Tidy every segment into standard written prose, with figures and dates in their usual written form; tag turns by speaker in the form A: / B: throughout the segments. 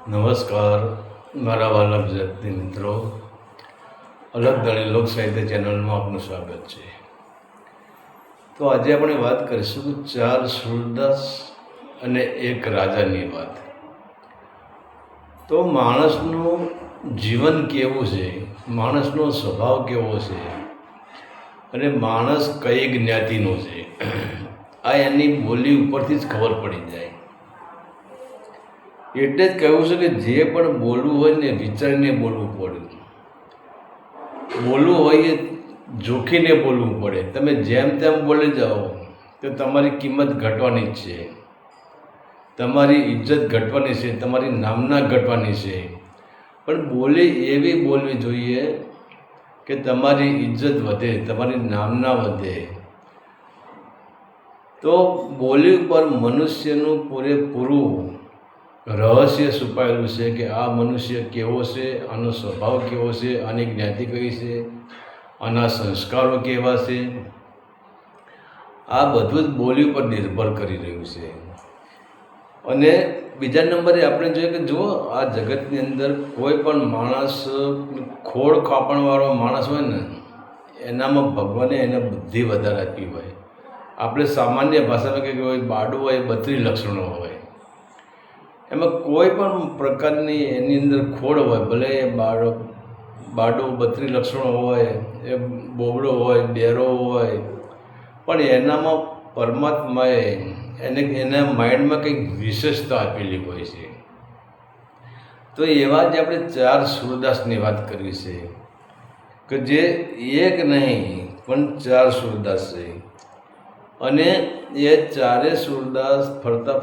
A: નમસ્કાર મારા વાલા ગુજરાતી મિત્રો, અલગ ધણી લોક સાહિત્ય ચેનલમાં આપનું સ્વાગત છે. તો આજે આપણે વાત કરીશું ચાર સૂરદાસ અને એક રાજાની વાત. તો માણસનું જીવન કેવું છે, માણસનો સ્વભાવ કેવો છે અને માણસ કઈ જ્ઞાતિનો છે, આ એની બોલી ઉપરથી જ ખબર પડી જાય. એટલે જ કહ્યું છે કે જે પણ બોલવું હોય ને વિચારીને બોલવું પડે. બોલવું હોય એ જોખીને બોલવું પડે. તમે જેમ તેમ બોલી જાઓ તો તમારી કિંમત ઘટવાની જ છે, તમારી ઇજ્જત ઘટવાની છે, તમારી નામના ઘટવાની છે. પણ બોલી એવી બોલવી જોઈએ કે તમારી ઇજ્જત વધે, તમારી નામના વધે. તો બોલી ઉપર મનુષ્યનું પૂરેપૂરું રહસ્ય છુપાયેલું છે કે આ મનુષ્ય કેવો છે, આનો સ્વભાવ કેવો છે, આની જ્ઞાતિ કઈ છે, આના સંસ્કારો કેવા છે. આ બધું જ બોલી ઉપર નિર્ભર કરી રહ્યું છે. અને બીજા નંબરે આપણે જોઈએ કે જો આ જગતની અંદર કોઈ પણ માણસ ખોળ કાપણવાળો માણસ હોય ને, એનામાં ભગવાને એને બુદ્ધિ વધારે આપી હોય. આપણે સામાન્ય ભાષામાં કહીએ હોય બાડું હોય 32 લક્ષણો હોય. એમાં કોઈ પણ પ્રકારની એની અંદર ખોડ હોય, ભલે એ બાડો 32 લક્ષણો હોય, એ બોબડો હોય, બેરો હોય, પણ એનામાં પરમાત્માએ એના માઇન્ડમાં કંઈક વિશેષતા આપેલી હોય છે. તો એવા જ આપણે ચાર સૂરદાસની વાત કરવી છે કે જે એક નહીં પણ ચાર સૂરદાસ છે. અને એ ચારે સૂરદાસ ફરતા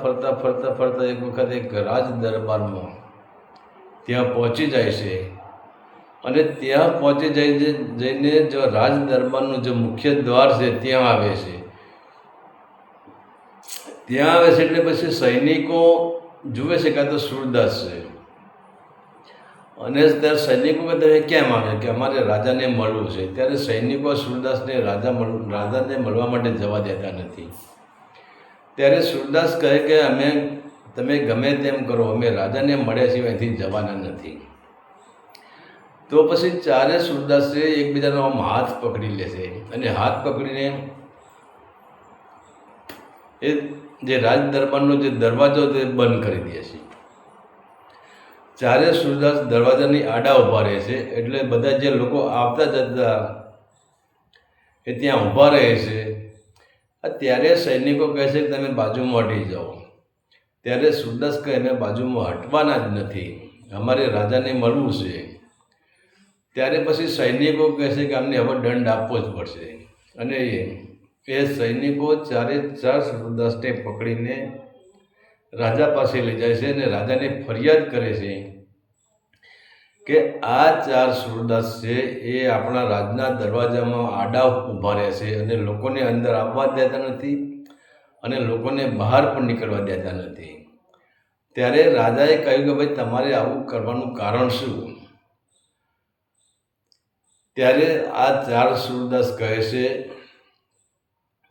A: એક વખત એક રાજ દરબારમાં ત્યાં પહોંચી જાય છે. અને ત્યાં પહોંચી જઈને જો રાજ દરબારનું જે મુખ્ય દ્વાર છે ત્યાં આવે છે. ત્યાં આવે છે એટલે પછી સૈનિકો જુએ છે કે આ તો સૂરદાસ છે. અને ત્યારે સૈનિકો તમે કેમ આવે કે અમારે રાજાને મળવું છે. ત્યારે સૈનિકો સૂરદાસને રાજાને મળવા માટે જવા દેતા નથી. ત્યારે સૂરદાસ કહે કે તમે ગમે તેમ કરો, અમે રાજાને મળ્યા સિવાય અહીંથી જવાના નથી. તો પછી ચારે સૂરદાસે એકબીજાનો આમ હાથ પકડી લેશે અને હાથ પકડીને એ જે રાજ દરબારનો જે દરવાજો તે બંધ કરી દે છે. ચારે સૂરદાસ દરવાજાની આડા ઊભા રહે છે. એટલે બધા જે લોકો આવતા જતા એ ત્યાં ઊભા રહે છે. ત્યારે સૈનિકો કહે છે કે તમે બાજુમાં હટી જાઓ. ત્યારે સૂરદાસ કહે એને બાજુમાં હટવાના જ નથી, અમારે રાજાને મળવું છે. ત્યારે પછી સૈનિકો કહે છે કે અમને હવે દંડ આપવો જ પડશે. અને એ સૈનિકો ચારે ચાર સૂરદાસને પકડીને રાજા પાસે લઈ જાય છે અને રાજાને ફરિયાદ કરે છે કે આ ચાર સૂરદાસ છે એ આપણા રાજના દરવાજામાં આડા ઊભા રહે છે અને લોકોને અંદર આવવા દેતા નથી અને લોકોને બહાર પણ નીકળવા દેતા નથી. ત્યારે રાજાએ કહ્યું કે ભાઈ તમારે આવું કરવાનું કારણ શું? ત્યારે આ ચાર સૂરદાસ કહે છે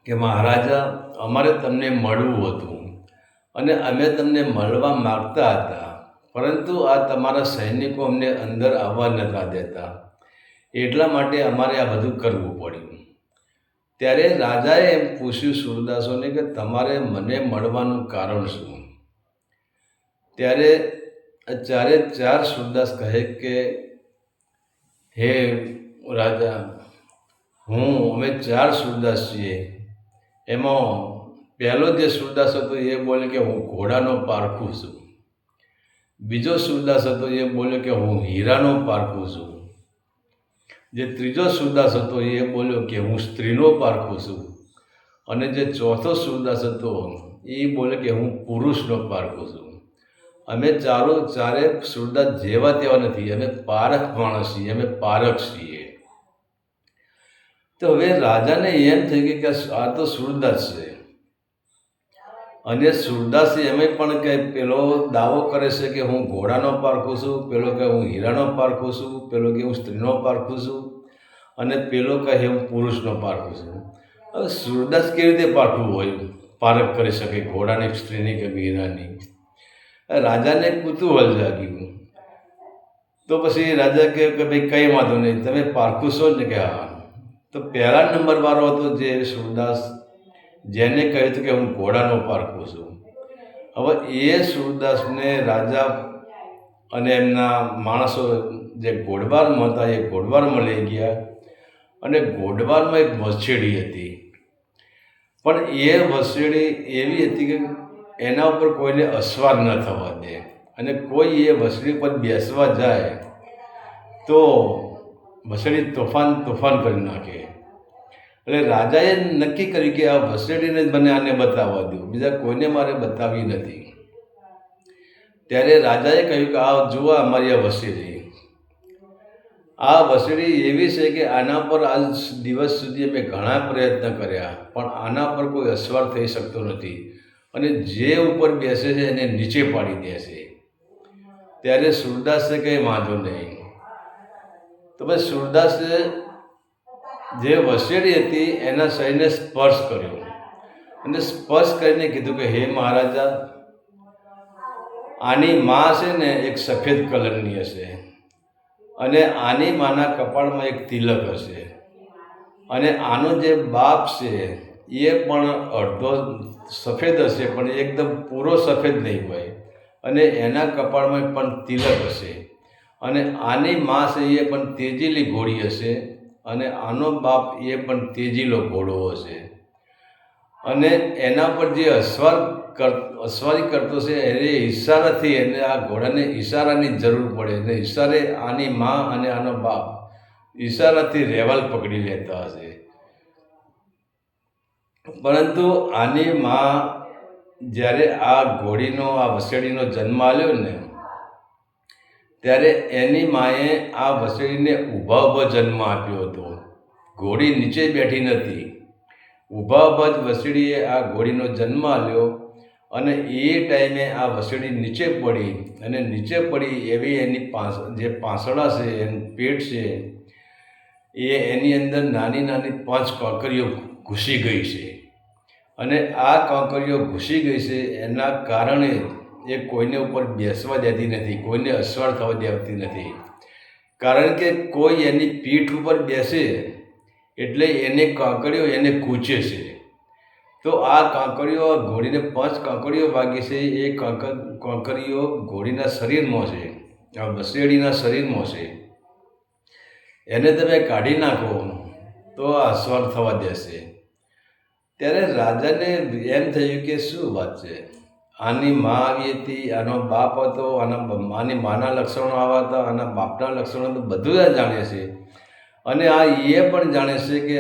A: કે મહારાજા, અમારે તમને મળવું હતું અને અમે તમને મળવા માગતા હતા, પરંતુ આ તમારા સૈનિકો અમને અંદર આવવા નહોતા દેતા, એટલા માટે અમારે આ બધું કરવું પડ્યું. ત્યારે રાજાએ એમ પૂછ્યું સૂરદાસોને કે તમારે મને મળવાનું કારણ શું? ત્યારે ચારે ચાર સૂરદાસ કહે કે હે રાજા, અમે ચાર સૂરદાસ છીએ. એમાં પહેલો જે સૂરદાસ હતો એ બોલે કે હું ઘોડાનો પારખું છું. બીજો સૂરદાસ હતો એ બોલ્યો કે હું હીરાનો પારખું છું. જે ત્રીજો સૂરદાસ હતો એ બોલ્યો કે હું સ્ત્રીનો પારખું છું. અને જે ચોથો સૂરદાસ હતો એ બોલે કે હું પુરુષનો પારખું છું. અમે ચારે સૂરદાસ જેવા તેવા નથી, અમે પારખ માણસ છીએ, અમે પારખ છીએ. તો હવે રાજાને એમ થઈ ગયું કે આ તો સૂરદાસ છે. અને સૂરદાસ એમાં પણ કે પેલો દાવો કરે છે કે હું ઘોડાનો પારખું છું, પેલો કે હું હીરાનો પારખું છું, પેલો કે હું સ્ત્રીનો પારખું છું, અને પેલો કહે હું પુરુષનો પારખું છું. હવે સૂરદાસ કેવી રીતે પારખવું હોય, પારખ કરી શકે ઘોડાની, સ્ત્રીની કે હીરાની? રાજાને કુતૂહલ જાગ્યું. તો પછી રાજા કહે કે ભાઈ કંઈ વાંધો નહીં, તમે પારખું છો ને? કે હા. તો પહેલા નંબરવાળો હતો જે સૂરદાસ, જેને કહ્યું હતું કે હું ઘોડાનો પારખું છું. હવે એ સૂરદાસને રાજા અને એમના માણસો જે ઘોડવારમાં હતા એ ઘોડવારમાં લઈ ગયા, અને ઘોડવારમાં એક વસેડી હતી. પણ એ વસેડી એવી હતી કે એના ઉપર કોઈને અસવાર ન થવા દે, અને કોઈ એ વસેડી પર બેસવા જાય તો વસેડી તોફાન કરી નાખે. એટલે રાજાએ નક્કી કર્યું કે આ વસેડીને જ મને આને બતાવવા દઉં, બીજા કોઈને મારે બતાવવી નથી. ત્યારે રાજાએ કહ્યું કે આ જુઓ અમારી આ વસેડી. આ વસેડી એવી છે કે આના પર આજ દિવસ સુધી અમે ઘણા પ્રયત્ન કર્યા, પણ આના પર કોઈ અસવાર થઈ શકતો નથી, અને જે ઉપર બેસે છે એને નીચે પાડી દે છે. ત્યારે સૂરદાસે કંઈ વાંધો નહીં. તો ભાઈ સૂરદાસે જે વસેડી હતી એના શરીરને સ્પર્શ કર્યો, અને સ્પર્શ કરીને કીધું કે હે મહારાજા, આની માં છે ને એક સફેદ કલરની હશે, અને આની માના કપાળમાં એક તિલક હશે, અને આનો જે બાપ છે એ પણ અડધો સફેદ હશે, પણ એકદમ પૂરો સફેદ નહીં હોય, અને એના કપાળમાં પણ તિલક હશે, અને આની માં છે એ પણ તેજીલી ઘોડી હશે, અને આનો બાપ એ પણ તેજીલો ઘોડો હશે, અને એના પર જે અસવારી કરતો છે એને ઈશારાથી, એને આ ઘોડાને ઈશારાની જરૂર પડે, અને ઈશારે આની માં અને આનો બાપ ઈશારાથી રેવલ પકડી લેતા હશે. પરંતુ આની માં જ્યારે આ ઘોડીનો, આ વસેડીનો જન્મ આવ્યો ને, ત્યારે એની માએ આ વસેડીને ઊભા જન્મ આપ્યો હતો. ઘોડી નીચે બેઠી નથી, ઊભા જ વસેડીએ આ ઘોડીનો જન્મ આપ્યો, અને એ ટાઈમે આ વસેડી નીચે પડી, અને નીચે પડી એવી એની જે પાંસળા છે, એનું પેટ છે, એની અંદર નાની નાની 5 કાંકરીઓ ઘૂસી ગઈ છે, અને આ કાંકરીઓ ઘૂસી ગઈ છે એના કારણે એ કોઈને ઉપર બેસવા દેતી નથી, કોઈને અસવાર થવા દેતી નથી, કારણ કે કોઈ એની પીઠ ઉપર બેસે એટલે એને કાંકરીઓ એને કૂચે છે. તો આ કાંકરીઓ ઘોડીને 5 કાંકરીઓ વાગી છે, એ કાંકરીઓ ઘોડીના શરીરમાં છે, આ વસેડીના શરીરમાં છે. એને તમે કાઢી નાખો તો આ અસવાર થવા દેશે. ત્યારે રાજાને એમ થયું કે શું વાત છે, આની માં આવી હતી, આનો બાપ હતો, આની માના લક્ષણો આવા હતા, આના બાપના લક્ષણો તો બધું જ જાણે છે, અને આ એ પણ જાણે છે કે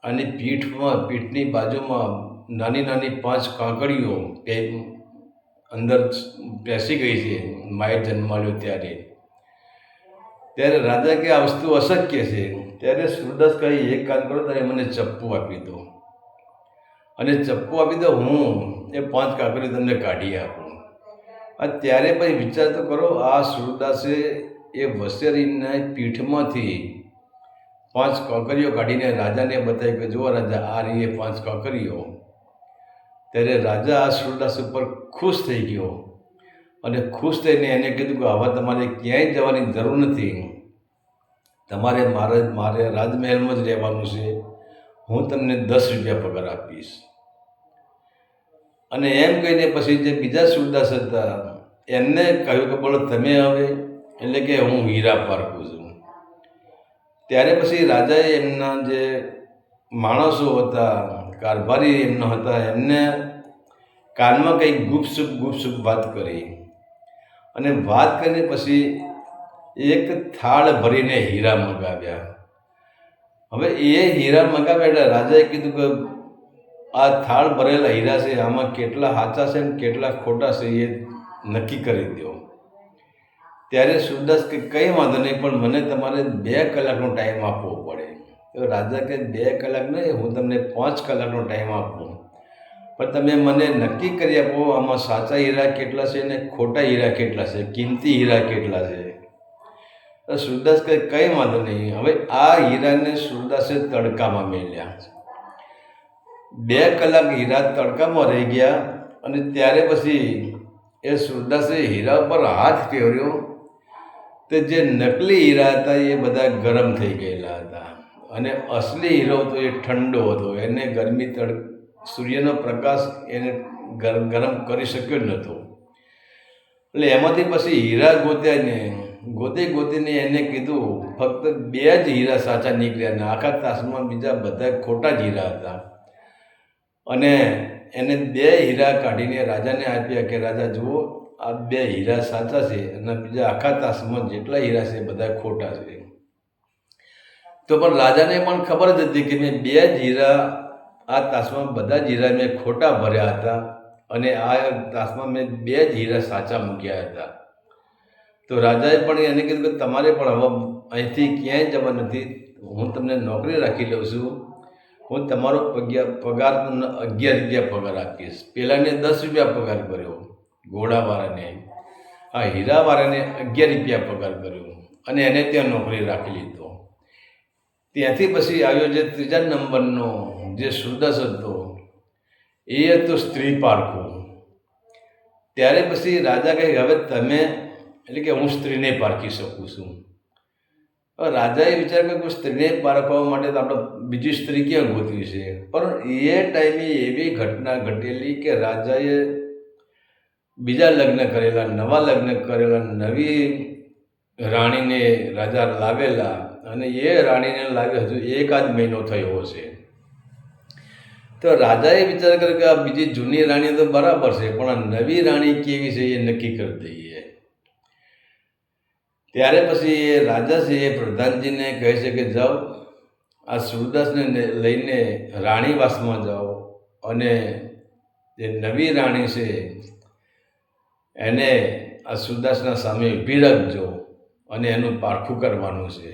A: આની પીઠની બાજુમાં નાની નાની 5 કાંકરીઓ અંદર પેસી ગઈ છે માએ જન્માડ્યો ત્યારે. ત્યારે રાજા કે આ વસ્તુ અશક્ય છે. ત્યારે સૂરદાસ કહે એક કામ કરો, તમે મને ચપ્પુ આપી દો, અને ચપ્પુ આપી દો, હું એ 5 કાંકરીઓ તમને કાઢી આપું. ત્યારે પછી વિચાર તો કરો, આ સૂરદાસે એ વસેરીના પીઠમાંથી 5 કાંકરીઓ કાઢીને રાજાને બતાવી કે જુઓ રાજા, આ રહી 5 કાંકરીઓ. ત્યારે રાજા આ સૂરદાસ ઉપર ખુશ થઈ ગયો, અને ખુશ થઈને એને કીધું કે હવે તમારે ક્યાંય જવાની જરૂર નથી, તમારે મારે રાજમહેલમાં જ રહેવાનું છે, હું તમને 10 રૂપિયા પગાર આપીશ. અને એમ કહીને પછી જે બીજા સૂરદાસ હતા એમને કહ્યું કે બોલો તમે હવે, એટલે કે હું હીરા પારખું છું. ત્યારે પછી રાજાએ એમના જે માણસો હતા, કારભારી એમના હતા, એમને કાનમાં કંઈક ગુપસુપ વાત કરી, અને વાત કરીને પછી એક થાળ ભરીને હીરા મંગાવ્યા. હવે એ હીરા મંગાવ્યા એટલે રાજાએ કીધું કે આ થાળ ભરેલા હીરા છે, આમાં કેટલા સાચા છે ને કેટલા ખોટા છે એ નક્કી કરી દો. ત્યારે સૂરદાસ કે કંઈ વાંધો નહીં, પણ મને તમારે 2 કલાકનો ટાઈમ આપવો પડે. તો રાજા કે 2 કલાક નહીં, હું તમને 5 કલાકનો ટાઈમ આપું, પણ તમે મને નક્કી કરી આપો આમાં સાચા હીરા કેટલા છે ને ખોટા હીરા કેટલા છે, કિંમતી હીરા કેટલા છે. તો સૂરદાસ કહે કંઈ વાંધો નહીં. હવે આ હીરાને સૂરદાસે તડકામાં મેલ્યા. 2 કલાક હીરા તડકામાં રહી ગયા, અને ત્યારે પછી એ સૂરદાસે હીરા ઉપર હાથ ફેરવ્યો તો જે નકલી હીરા હતા એ બધા ગરમ થઈ ગયેલા હતા અને અસલી હીરો હતો એ ઠંડો હતો. એને ગરમી સૂર્યનો પ્રકાશ એને ગરમ કરી શક્યો નહોતો. એટલે એમાંથી પછી હીરા ગોતીને એને કીધું ફક્ત 2 જ હીરા સાચા નીકળ્યા ને આખા તાસમાં બીજા બધા ખોટા જ હીરા હતા. અને એને 2 હીરા કાઢીને રાજાને આપ્યા કે રાજા જુઓ, આ 2 હીરા સાચા છે અને બીજા આખા તાસમાં જેટલા હીરા છે બધા ખોટા છે. તો પણ રાજાને પણ ખબર જ હતી કે મેં 2 જ હીરા, આ તાસમાં બધા જ હીરા મેં ખોટા ભર્યા હતા અને આ તાસમાં મેં 2 જ હીરા સાચા મૂક્યા હતા. તો રાજાએ પણ એને કીધું કે તમારે પણ હવે અહીંથી ક્યાંય જવા નથી, હું તમને નોકરી રાખી લઉં છું. હું તમારો પગાર તમને 11 રૂપિયા પગાર આપીશ. પહેલાંને 10 રૂપિયા પગાર કર્યો ઘોડાવાળાને, આ હીરાવાળાને 11 રૂપિયા પગાર કર્યો અને એને ત્યાં નોકરી રાખી લીધો. ત્યાંથી પછી આવ્યો જે 3જા નંબરનો જે સૂરદાસ હતો એ હતો સ્ત્રી પારખો. ત્યારે પછી રાજા કહે હવે તમે, એટલે કે હું સ્ત્રીને પારખી શકું છું. હવે રાજાએ વિચાર કર્યો કે સ્ત્રીને પારખવા માટે તો આપણે બીજી સ્ત્રી ક્યાં ગોતવી છે. પણ એ ટાઈમે એવી ઘટના ઘટેલી કે રાજાએ બીજા લગ્ન કરેલા, નવા લગ્ન કરેલા, નવી રાણીને રાજા લાવેલા અને એ રાણીને લાવ્યો હજુ 1 મહિનો થયો છે. તો રાજાએ વિચાર કર્યો કે આ બીજી જૂની રાણી તો બરાબર છે, પણ આ નવી રાણી કેવી છે એ નક્કી કરી દઈએ. ત્યારે પછી એ રાજા છે એ પ્રધાનજીને કહે છે કે જાઓ, આ સૂરદાસને લઈને રાણીવાસમાં જાઓ અને જે નવી રાણી છે એને આ સૂરદાસના સામે ઊભી રાખજો અને એનું પારખું કરવાનું છે.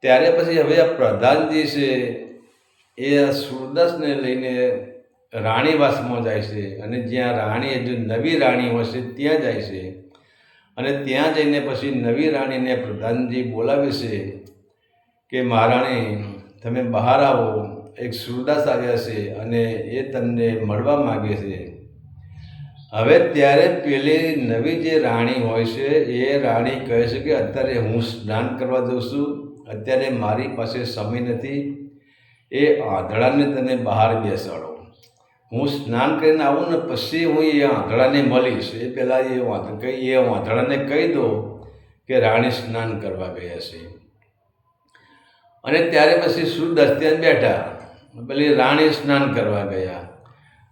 A: ત્યારે પછી હવે આ પ્રધાનજી છે એ આ સૂરદાસને લઈને રાણીવાસમાં જાય છે અને જ્યાં રાણી હજુ નવી રાણી હશે ત્યાં જાય છે અને ત્યાં જઈને પછી નવી રાણીને પ્રધાનજી બોલાવે છે કે મહારાણી તમે બહાર આવો, એક સૂરદાસ આવ્યા છે અને એ તમને મળવા માગે છે. હવે ત્યારે પેલી નવી જે રાણી હોય છે એ રાણી કહે છે કે અત્યારે હું સ્નાન કરવા જઉં છું, અત્યારે મારી પાસે સમય નથી, એ આંધળાને તમે બહાર બેસાડો, હું સ્નાન કરીને આવું ને પછી હું એ આંધળાને મળીશ. એ પહેલાં એ આંધળાને કહી દો કે રાણી સ્નાન કરવા ગયા છે. અને ત્યારે પછી સૂરદાસ ત્યાં બેઠા, પેલી રાણી સ્નાન કરવા ગયા.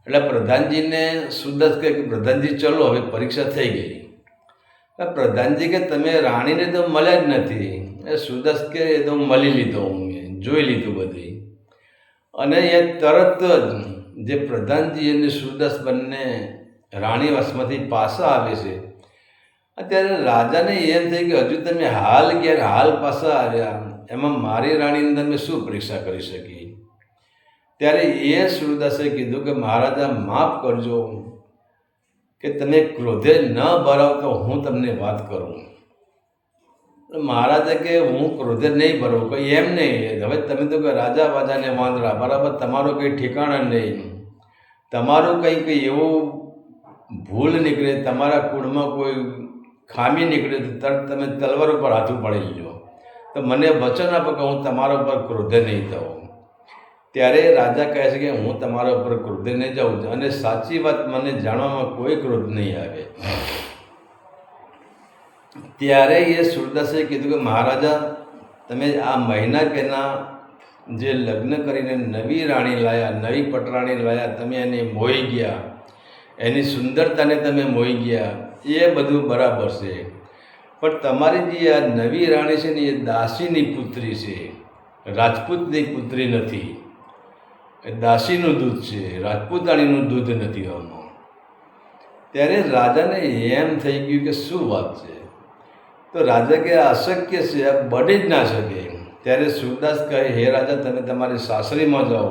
A: એટલે પ્રધાનજીને સૂરદાસ કહે કે પ્રધાનજી ચલો હવે પરીક્ષા થઈ ગઈ. પ્રધાનજી કે તમે રાણીને તો મળ્યા જ નથી. એ સૂરદાસ કે એ તો મળી લીધો, હું જોઈ લીધું બધી. અને એ તરત જ જે પ્રધાનજી અને સૂરદાસ બંને રાણીવાસમાંથી પાછા આવે છે. અત્યારે રાજાને એમ થઈ કે હજુ તમે હાલ પાછા આવ્યા, એમાં મારી રાણીને તમે શું પરીક્ષા કરી શકી. ત્યારે એ સૂરદાસે કીધું કે મહારાજા માફ કરજો કે તમે ક્રોધે ન ભરાવ તો હું તમને વાત કરું. મહારાજે કે હું ક્રોધે નહીં ભરવું, કંઈ એમ નહીં. હવે તમે તો કે રાજા વાજાને વાંદરા, બરાબર, તમારું કંઈ ઠેકાણા નહીં, તમારું કંઈક એવું ભૂલ નીકળે, તમારા કુળમાં કોઈ ખામી નીકળે તો તરત તમે તલવાર ઉપર હાથ ઉપાડી લો. તો મને વચન આપો કે હું તમારા ઉપર ક્રોધે નહીં થઉં. ત્યારે રાજા કહે છે કે હું તમારા ઉપર ક્રોધે નહીં જાઉં અને સાચી વાત મને જાણવામાં કોઈ ક્રોધ નહીં આવે. ત્યારે એ સૂરદાસે કીધું કે મહારાજા તમે આ મહિના પહેલાં જે લગ્ન કરીને નવી રાણી લાયા, નવી પટરાણી લાયા, તમે એને મોહી ગયા, એની સુંદરતાને તમે મોહી ગયા, એ બધું બરાબર છે. પણ તમારી જે આ નવી રાણી છે ને એ દાસીની પુત્રી છે, રાજપૂતની પુત્રી નથી. એ દાસીનું દૂધ છે, રાજપૂતાણીનું દૂધ નથી આમાં. ત્યારે રાજાને એમ થઈ ગયું કે શું વાત છે. તો રાજા કે આ અશક્ય છે, આ બની જ ના શકે. ત્યારે સૂરદાસ કહે હે રાજા તમે તમારી સાસરીમાં જાઓ,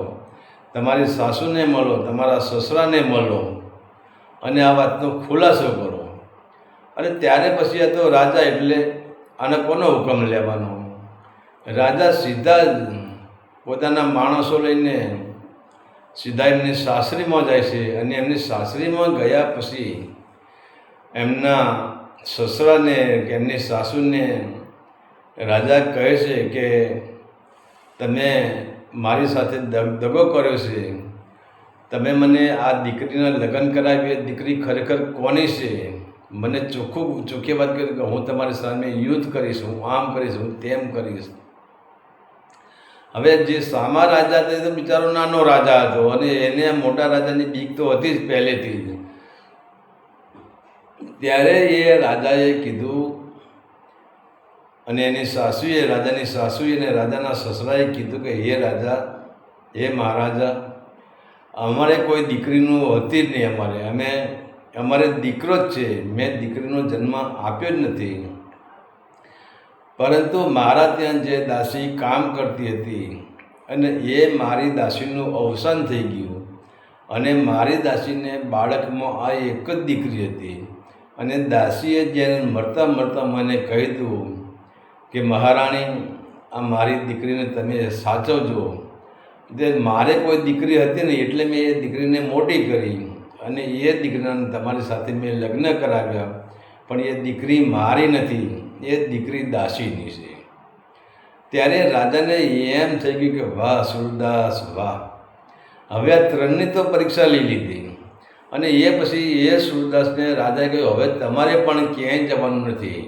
A: તમારી સાસુને મળો, તમારા સસરાને મળો અને આ વાતનો ખુલાસો કરો. અને ત્યારે પછી આ તો રાજા એટલે આને કોનો હુકમ લેવાનો. રાજા સીધા જ પોતાના માણસો લઈને સીધા એમની સાસરીમાં જાય છે અને એમની સાસરીમાં ગયા પછી એમના સસરાને કે એમની સાસુને રાજા કહે છે કે તમે મારી સાથે દગો કર્યો છે, તમે મને આ દીકરીના લગ્ન કરાવી, દીકરી ખરેખર કોની છે? મને ચોખ્ખી વાત કરી કે હું તમારી સામે યુદ્ધ કરીશ, હું આમ કરીશ, હું તેમ કરીશ. હવે જે સામા રાજા હતો એ તો બિચારો નાનો રાજા હતો અને એને મોટા રાજાની બીક તો હતી જ પહેલેથી જ. ત્યારે એ રાજાએ કીધું અને એની સાસુએ, રાજાની સાસુએ અને રાજાના સસરાએ કીધું કે હે રાજા, હે મહારાજા, અમારે કોઈ દીકરીનું હતી જ નહીં, અમારે દીકરો જ છે, મેં દીકરીનો જન્મ આપ્યો જ નથી. પરંતુ મારા ત્યાં જે દાસી કામ કરતી હતી અને એ મારી દાસીનું અવસાન થઈ ગયું અને મારી દાસીને બાળકમાં આ એક જ દીકરી હતી અને દાસીએ જ્યારે મરતા મને કહી દીધું કે મહારાણી, આ મારી દીકરીને તમે સાચવજો. મારે કોઈ દીકરી હતી નહીં એટલે મેં એ દીકરીને મોટી કરી અને એ દીકરીને તમારી સાથે મેં લગ્ન કરાવ્યા, પણ એ દીકરી મારી નથી, એ દીકરી દાસીની છે. ત્યારે રાજાને એમ થઈ ગયું કે વાહ સુરદાસ વાહ, હવે આ ત્રણની તો પરીક્ષા લઈ લીધી. અને એ પછી એ સુરદાસને રાજાએ કહ્યું હવે તમારે પણ ક્યાંય જવાનું નથી,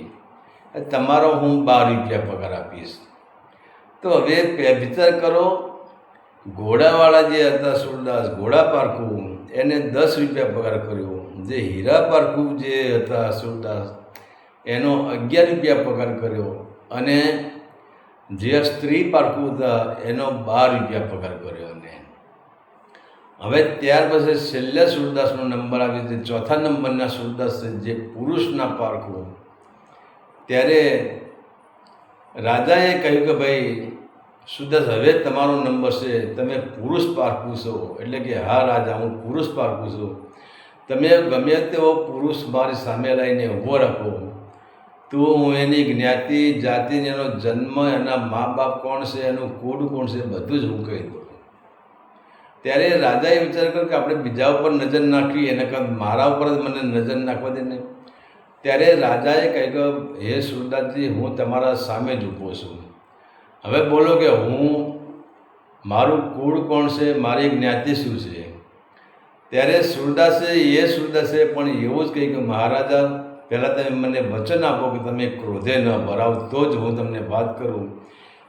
A: તમારો હું 12 રૂપિયા પગાર આપીશ. તો હવે વિચાર કરો, ઘોડાવાળા જે હતા સુરદાસ, ઘોડા પારખું, એને 10 રૂપિયા પગાર કર્યો. જે હીરા પારખું જે હતા સુરદાસ, એનો 11 રૂપિયા પગાર કર્યો અને જે સ્ત્રી પારખું હતા એનો 12 રૂપિયા પગાર કર્યો. અને હવે ત્યાર પછી છેલ્લા સુરદાસનો નંબર આવે છે, ચોથા નંબરના સુરદાસ છે જે પુરુષના પારખું. ત્યારે રાજાએ કહ્યું કે ભાઈ સુરદાસ, હવે તમારો નંબર છે, તમે પુરુષ પારખું છો? એટલે કે હા રાજા, હું પુરુષ પારખું છું. તમે ગમે તેવો પુરુષ મારી સામે લાવીને ઊભો રાખો તો હું એની જ્ઞાતિ જાતિ, એનો જન્મ, એના મા બાપ કોણ છે, એનું કુળ કોણ છે, બધું જ હું કહી દઉં. ત્યારે રાજાએ વિચાર કર્યો કે આપણે બીજા ઉપર નજર નાખવી, એના કરતાં મારા ઉપર જ મને નજર નાખવા દે ને. ત્યારે રાજાએ કહ્યું કે હે સુરદાસજી, હું તમારા સામે જ ઊભો છું, હવે બોલો કે મારું કુળ કોણ છે, મારી જ્ઞાતિ શું છે? ત્યારે સુરદાસે પણ એવું જ કહ્યું કે મહારાજા, પહેલાં તમે મને વચન આપો કે તમે ક્રોધે ન ભરાવ તો જ હું તમને વાત કરું,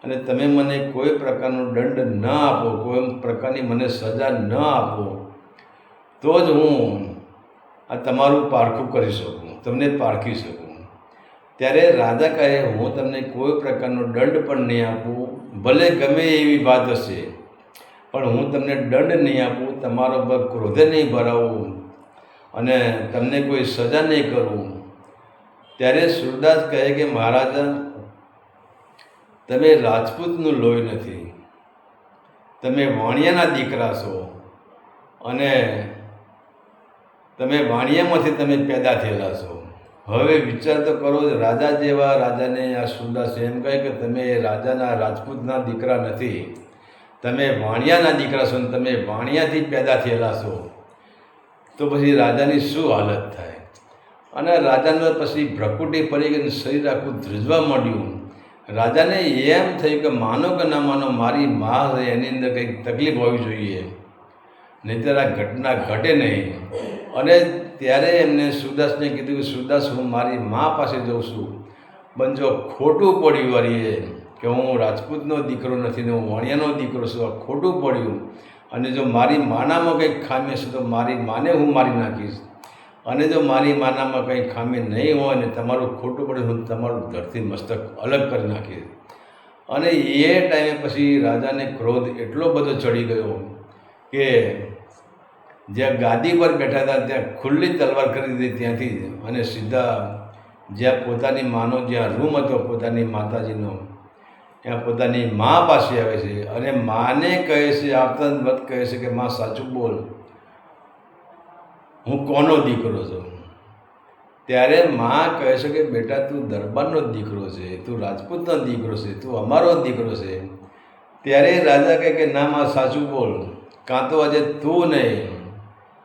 A: અને તમે મને કોઈ પ્રકારનો દંડ ન આપો, કોઈ પ્રકારની મને સજા ન આપો તો જ હું આ તમારું પારખું કરી શકું, તમને પારખી શકું. ત્યારે રાજા કહે હું તમને કોઈ પ્રકારનો દંડ પણ નહીં આપું, ભલે ગમે એવી વાત હશે પણ હું તમને દંડ નહીં આપું, તમારા પર ક્રોધે નહીં ભરાવું અને તમને કોઈ સજા નહીં કરું. ત્યારે સુરદાસ કહે કે મહારાજા, તમે રાજપૂતનું લોહી નથી, તમે વાણિયાના દીકરા છો અને તમે વાણિયામાંથી તમે પેદા થયેલા છો. હવે વિચાર તો કરો, રાજા જેવા રાજાને આ સુરદાસ એમ કહે કે તમે રાજાના રાજપૂતના દીકરા નથી, તમે વાણિયાના દીકરા છો અને તમે વાણિયાથી પેદા થયેલા છો. તો પછી રાજાની શું હાલત થાય? અને રાજાને પછી ભ્રકુટી પડી ગઈ, શરીર આખું ધ્રુજવા માંડ્યું. રાજાને એમ થયું કે માનો કે ના માનો, મારી મા છે એની અંદર કંઈક તકલીફ હોવી જોઈએ, નહીંતર આ ઘટના ઘટે નહીં. અને ત્યારે એમને સુરદાસને કીધું કે સુરદાસ, હું મારી મા પાસે જઉં છું, પણ જો ખોટું પડ્યું વારીએ કે હું રાજપૂતનો દીકરો નથી ને હું વાણિયાનો દીકરો છું, આ ખોટું પડ્યું અને જો મારી માનામાં કંઈક ખામી હશે તો મારી માને હું મારી નાખીશ, અને જો મારી માનામાં કંઈ ખામી નહીં હોય ને તમારું ખોટું પડે હું તમારું ધરતી મસ્તક અલગ કરી નાખીશ. અને એ ટાઈમે પછી રાજાને ક્રોધ એટલો બધો ચડી ગયો કે જ્યાં ગાદી પર બેઠા હતા ત્યાં ખુલ્લી તલવાર કરી દીધી ત્યાંથી, અને સીધા જ્યાં પોતાની માનો જ્યાં રૂમ હતો પોતાની માતાજીનો, ત્યાં પોતાની મા પાસે આવે છે અને માને કહે છે, આપતા વખત કહે છે કે માં સાચું બોલ, હું કોનો દીકરો છું? ત્યારે માં કહે છે કે બેટા તું દરબારનો દીકરો છે, તું રાજપૂતનો દીકરો છે, તું અમારો દીકરો છે. ત્યારે રાજા કહે કે ના માં સાચું બોલ, કાં તો આજે તું નહીં,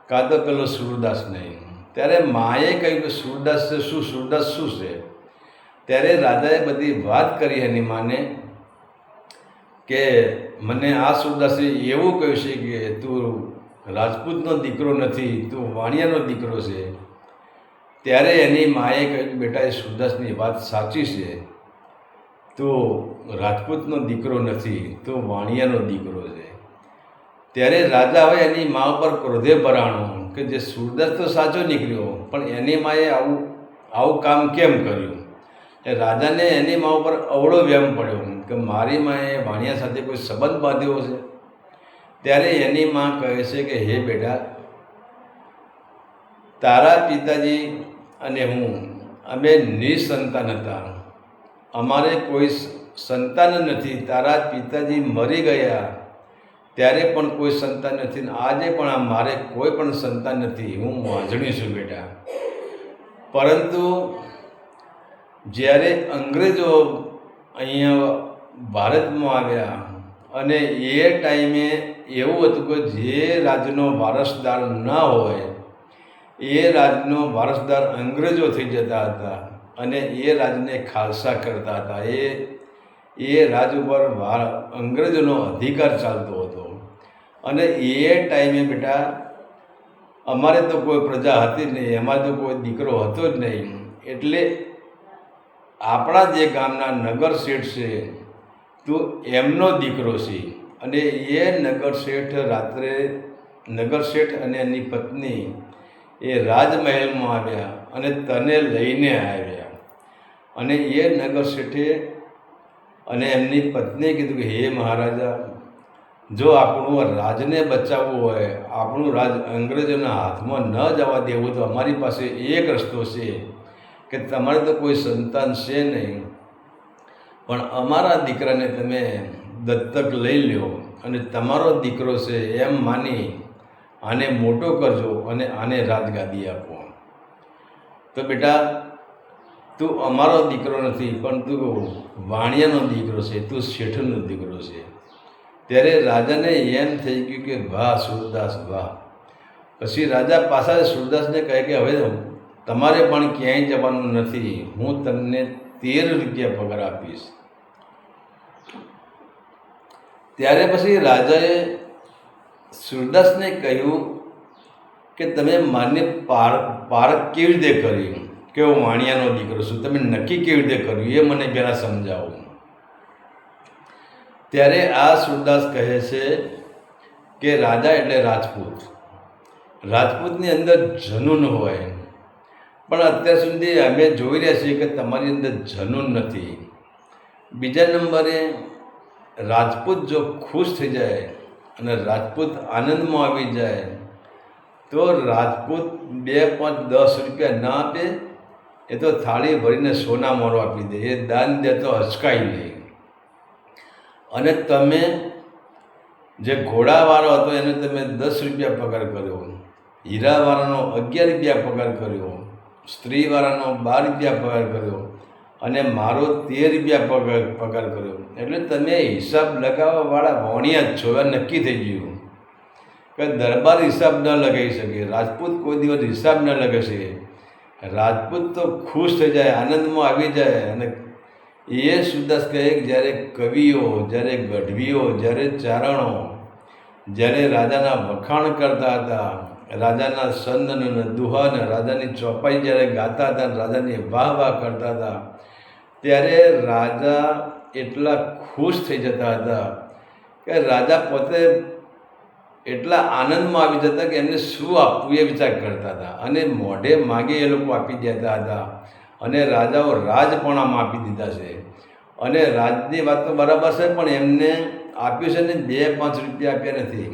A: કાં તો પેલો સુરદાસ નહીં, ત્યારે માએ કહ્યું કે સૂરદાસ છે શું, સૂરદાસ શું છે? ત્યારે રાજાએ બધી વાત કરી એની માને કે મને આ સૂરદાસે એવું કહ્યું છે કે તું રાજપૂતનો દીકરો નથી, તું વાણિયાનો દીકરો છે. ત્યારે એની માએ કહ્યું કે બેટા, એ સૂરદાસની વાત સાચી છે, તું રાજપૂતનો દીકરો નથી, તું વાણિયાનો દીકરો છે. ત્યારે રાજા હવે એની મા ઉપર ક્રોધે ભરાણો કે જે સૂરદાસ તો સાચો નીકળ્યો, પણ એની માએ આવું કામ કેમ કર્યું? એ રાજાને એની મા ઉપર અવળો વ્યામ પડ્યો કે મારી માએ વાણિયા સાથે કોઈ સંબંધ બાંધ્યો છે. ત્યારે એની મા કહે છે કે હે બેટા, તારા પિતાજી અને હું અમે નિસંતાન હતા, અમારે કોઈ સંતાન નથી. તારા પિતાજી મરી ગયા ત્યારે પણ કોઈ સંતાન નથી, આજે પણ મારે કોઈ પણ સંતાન નથી. હું વાંઝણી છું બેટા. પરંતુ જ્યારે અંગ્રેજો અહીંયા ભારતમાં આવ્યા અને એ ટાઈમે એવું હતું કે જે રાજનો વારસદાર ન હોય એ રાજનો વારસદાર અંગ્રેજો થઈ જતા હતા અને એ રાજને ખાલસા કરતા હતા. એ રાજ ઉપર અંગ્રેજોનો અધિકાર ચાલતો હતો. અને એ ટાઈમે બેટા અમારે તો કોઈ પ્રજા હતી જ નહીં, અમારે તો કોઈ દીકરો હતો જ નહીં. એટલે આપણા જે ગામના નગર શેઠ છે તું એમનો દીકરો છે. અને એ નગર શેઠ અને એની પત્ની એ રાજમહેલમાં આવ્યા અને તને લઈને આવ્યા. અને એ નગર શેઠે અને એમની પત્નીએ કીધું કે હે મહારાજા, જો આપણું રાજને બચાવવું હોય, આપણું રાજ અંગ્રેજોના હાથમાં ન જવા દેવું, તો અમારી પાસે એક રસ્તો છે કે તમારે તો કોઈ સંતાન છે નહીં, પણ અમારા દીકરાને તમે દત્તક લઈ લો અને તમારો દીકરો છે એમ માની આને મોટો કરજો અને આને રાજગાદી આપો. તો બેટા, તું અમારો દીકરો નથી, પણ તું વાણિયાનો દીકરો છે, તું શેઠનો દીકરો છે. ત્યારે રાજાને એમ થઈ ગયું કે વાહ સૂરદાસ વાહ. પછી રાજા પાછા સૂરદાસને કહે કે હવે તમારે પણ ક્યાંય જવાનું નથી, હું તમને 13 રૂપિયા પગાર આપીશ. ત્યારે પછી રાજાએ સૂરદાસને કહ્યું કે તમે માન્ય પારખ કેવી રીતે કરી કે હું વાણિયાનો દીકરો છું, તમે નક્કી કેવી રીતે કર્યું એ મને પહેલાં સમજાવો. ત્યારે આ સૂરદાસ કહે છે કે રાજા એટલે રાજપૂત, રાજપૂતની અંદર જનૂન હોય, પણ અત્યાર સુધી અમે જોઈ રહ્યા છીએ કે તમારી અંદર જનૂન નથી. બીજા નંબરે રાજપૂત જો ખુશ થઈ જાય અને રાજપૂત આનંદમાં આવી જાય તો રાજપૂત 2, 5, 10 રૂપિયા ના આપે, એ તો થાળી ભરીને સોના મોરો આપી દે, એ દાન દે તો હચકાઈ નહીં. અને તમે જે ઘોડાવાળો હતો એને તમે 10 રૂપિયા પગાર કર્યો, હીરાવાળાનો 11 રૂપિયા પગાર કર્યો, સ્ત્રીવાળાનો 12 રૂપિયા પગાર કર્યો અને મારો 13 રૂપિયા પગાર કર્યો. એટલે તમે હિસાબ લગાવવાવાળા વાણિયા જ છો, એ નક્કી થઈ ગયું કે દરબાર હિસાબ ન લગાવી શકે, રાજપૂત કોઈ દિવસ હિસાબ ન લગાવી શકે. રાજપૂત તો ખુશ થઈ જાય, આનંદમાં આવી જાય. અને એ સૂરદાસ કહે કે જ્યારે કવિઓ, જ્યારે ગઢવીઓ, જ્યારે ચારણો જ્યારે રાજાના વખાણ કરતા હતા, રાજાના સંદન દુહન, રાજાની ચોપાઈ જ્યારે ગાતા હતા, રાજાની વાહ વાહ કરતા હતા, ત્યારે રાજા એટલા ખુશ થઈ જતા હતા કે રાજા પોતે એટલા આનંદમાં આવી જતા કે એમને શું આપવું એ વિચાર કરતા હતા. અને મોઢે માગે એ લોકો આપી દેતા હતા. અને રાજાઓ રાજ પણ આમ આપી દીધા છે. અને રાજની વાત તો બરાબર છે, પણ એમને આપ્યું છે ને 2-5 રૂપિયા આપ્યા નથી,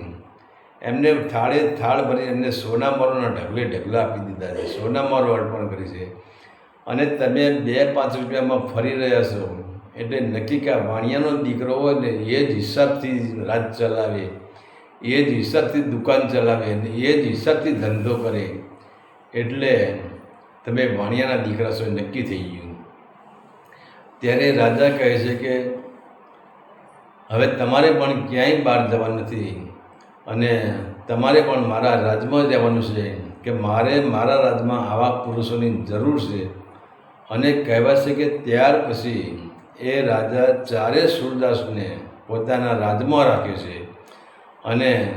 A: એમને થાળ ભરી એમને સોનામારોના ઢગલા આપી દીધા છે, સોનામારો અર્પણ કરી છે. અને તમે 2-5 રૂપિયામાં ફરી રહ્યા છો, એટલે નક્કી કે વાણિયાનો દીકરો હોય ને એ જ હિસાબથી રાજ ચલાવે, એ જ હિસાબથી દુકાન ચલાવે અને એ જ હિસાબથી ધંધો કરે. એટલે તમે વાણિયાના દીકરા છો નક્કી થઈ ગયું. ત્યારે રાજા કહે છે કે હવે તમારે પણ ક્યાંય બહાર જવાનું નથી અને તમારે પણ મારા રાજમાં રહેવાનું છે. કે મારે મારા રાજમાં આવા પુરુષોની જરૂર છે. અને કહેવાય છે કે ત્યાર પછી એ રાજા ચારે સૂરદાસને પોતાના રાજમાં રાખે છે. અને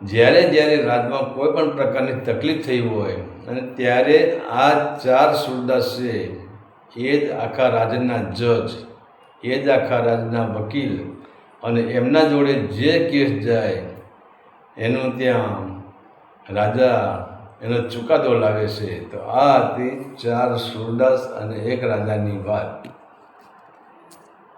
A: જ્યારે જ્યારે રાજમાં કોઈ પણ પ્રકારની તકલીફ થઈ હોય અને ત્યારે આ ચાર સૂરદાસ છે એ જ આખા રાજના જજ, એ જ આખા રાજના વકીલ, અને એમના જોડે જે કેસ જાય એનું ત્યાં રાજા એનો ચુકાદો લાવે છે. તો આ હતી ચાર સૂરદાસ અને એક રાજાની વાત.